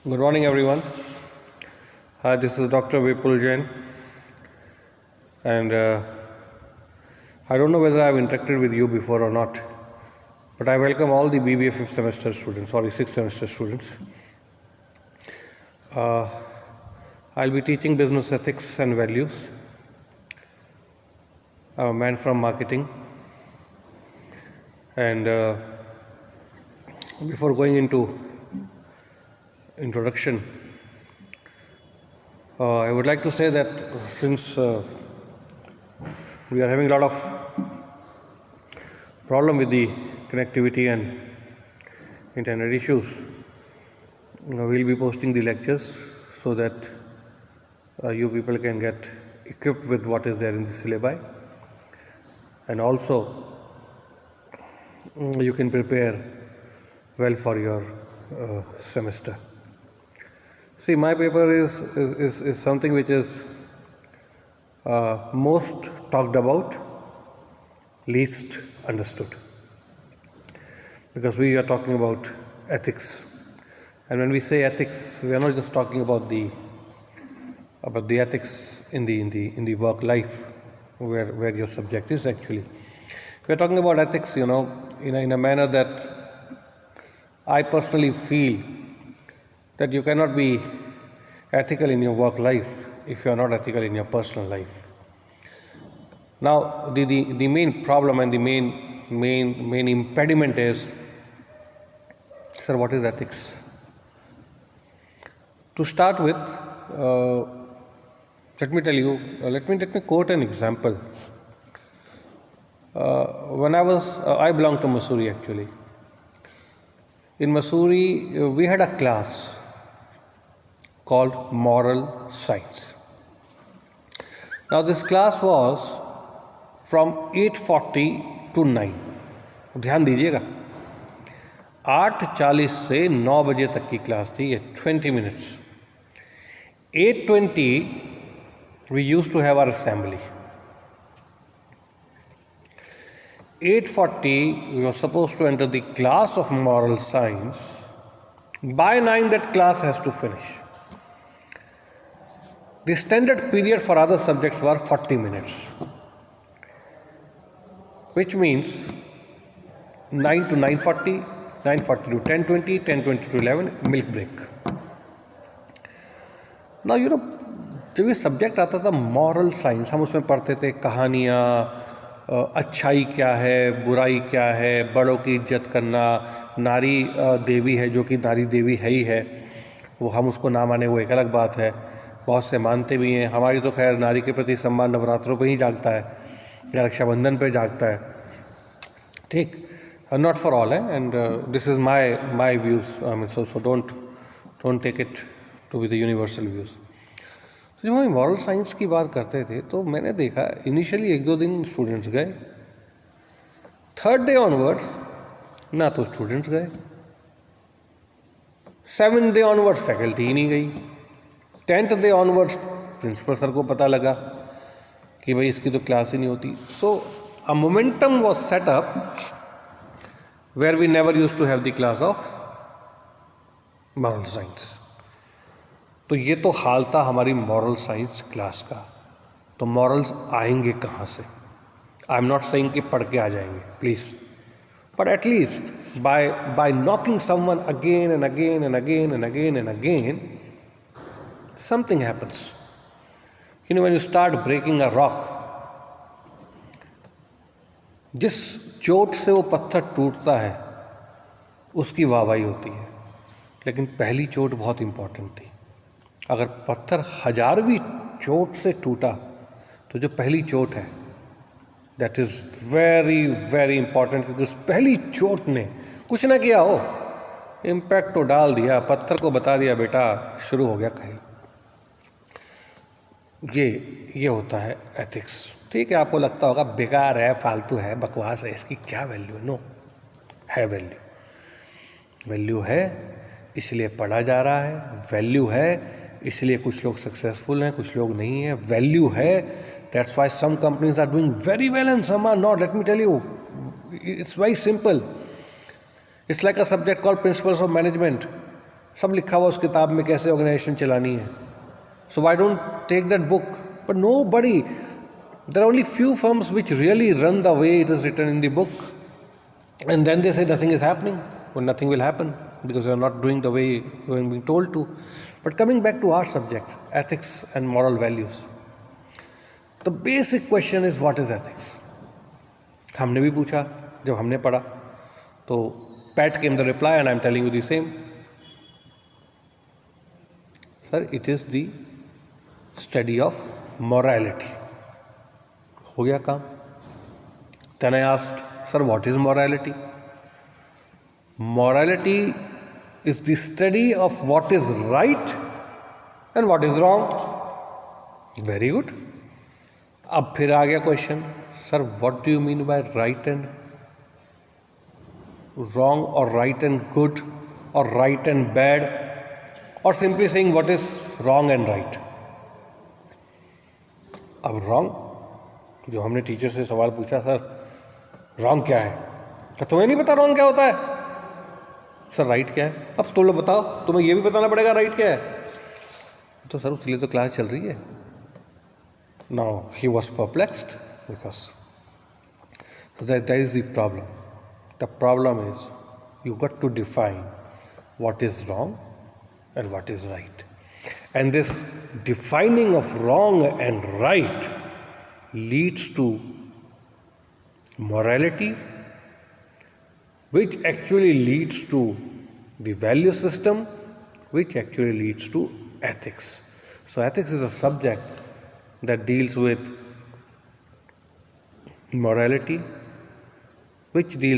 Good morning, everyone. This is Dr. Vipul Jain, and I don't know whether I've interacted with you before or not, but I welcome all the BBA 5th semester students, 6th semester students. I'll be teaching business ethics and values. I'm a man from marketing, and before going into introduction, I would like to say that since we are having a lot of problem with the connectivity and internet issues, we'll be posting the lectures so that you people can get equipped with what is there in the syllabi, and also you can prepare well for your semester. See, my paper is something which is most talked about, least understood, because we are talking about ethics. And when we say ethics, we are not just talking about the ethics in the work life, where your subject is actually. We are talking about ethics, in a manner that I personally feel that you cannot be ethical in your work life if you are not ethical in your personal life. Now, the main problem and the main impediment is, sir, what is ethics? To start with, let me tell you, let me quote an example. When I belong to Mussoorie actually. In Mussoorie, we had a class called Moral Science. Now, this class was from 8:40 to 9. ध्यान दीजिएगा, 8:40 से 9 बजे तक की class थी, ये 20 minutes. 8:20 we used to have our assembly. 8:40 we were supposed to enter the class of moral science. By 9 that class has to finish. The standard period for other subjects were 40 minutes, which means 9 to 9:40, 9:40 to 10:20, 10:20 to 11, milk break. Now, जब ये subject आता था moral science, हम उसमें पढ़ते थे कहानियाँ, अच्छाई क्या है, बुराई क्या है, बड़ों की इज्जत करना, नारी देवी है जो कि नारी देवी है ही है, वो हम उसको ना माने वो एक अलग बात है, बहुत से मानते भी हैं. हमारी तो खैर नारी के प्रति सम्मान नवरात्रों पे ही जागता है या रक्षाबंधन पे जागता है, ठीक, नॉट फॉर ऑल है, and this is my views, so don't take it to be the universal views. तो जब हम मॉरल साइंस की बात करते थे तो मैंने देखा इनिशियली 1-2 दिन स्टूडेंट्स गए, 3rd डे ऑनवर्ड्स ना तो स्टूडेंट्स गए, 7th डे ऑनवर्ड्स फैकल्टी ही नहीं गई, 10th day onwards principal sir को पता लगा कि भाई इसकी तो क्लास ही नहीं होती. So a momentum was set up where we never used to have the class of moral science. तो ये तो हाल था हमारी मॉरल साइंस क्लास का. तो मॉरल्स आएंगे कहाँ से? आई एम नॉट सेइंग कि पढ़ के आ जाएंगे, please, but at least by knocking someone again and again and again and again and again, something happens. When you start breaking a rock, जिस चोट से वो पत्थर टूटता है उसकी वाहवाही होती है, लेकिन पहली चोट बहुत इंपॉर्टेंट थी. अगर पत्थर 1000वीं चोट से टूटा तो जो पहली चोट है that is very very important, क्योंकि उस पहली चोट ने कुछ ना किया हो, इम्पैक्ट तो डाल दिया, पत्थर को बता दिया बेटा शुरू हो गया खेल. ये होता है एथिक्स. ठीक है, आपको लगता होगा बेकार है, फालतू है, बकवास है, इसकी क्या वैल्यू? नो, है वैल्यू है, इसलिए पढ़ा जा रहा है. वैल्यू है इसलिए कुछ लोग सक्सेसफुल हैं, कुछ लोग नहीं हैं. वैल्यू है, that's why some companies are doing very well and some are not. Let me tell you, it's very simple. It's like a subject called Principles of Management. सब लिखा हुआ उस किताब में कैसे ऑर्गेनाइजेशन चलानी है. So why don't take that book? But nobody, there are only few firms which really run the way it is written in the book. And then they say nothing is happening. Well, nothing will happen because you are not doing the way you are being told to. But coming back to our subject, ethics and moral values. The basic question is, what is ethics? हमने भी पूछा जब हमने पढ़ा, तो Pat came the reply and I am telling you the same. Sir, it is the study of morality. हो गया काम. Then I asked, sir, what is morality? Morality is the study of what is right and what is wrong. Very good. अब फिर आ गया question, sir what do you mean by right and wrong, और right and good, और right and bad, और simply saying what is wrong and right. अब wrong, जो हमने teacher से सवाल पूछा, सर रॉन्ग क्या है, तो तुम्हें नहीं पता रॉन्ग क्या होता है. सर राइट क्या है, अब तुम लोग बताओ, तुम्हें ये भी बताना पड़ेगा राइट क्या है. तो सर उसके लिए तो क्लास चल रही है. Now he was perplexed because that is the problem. The problem is you got to define what is wrong and what is right. And this defining of wrong and right leads to morality, which actually leads to the value system, which actually leads to ethics. So ethics is a subject that deals with morality, which deals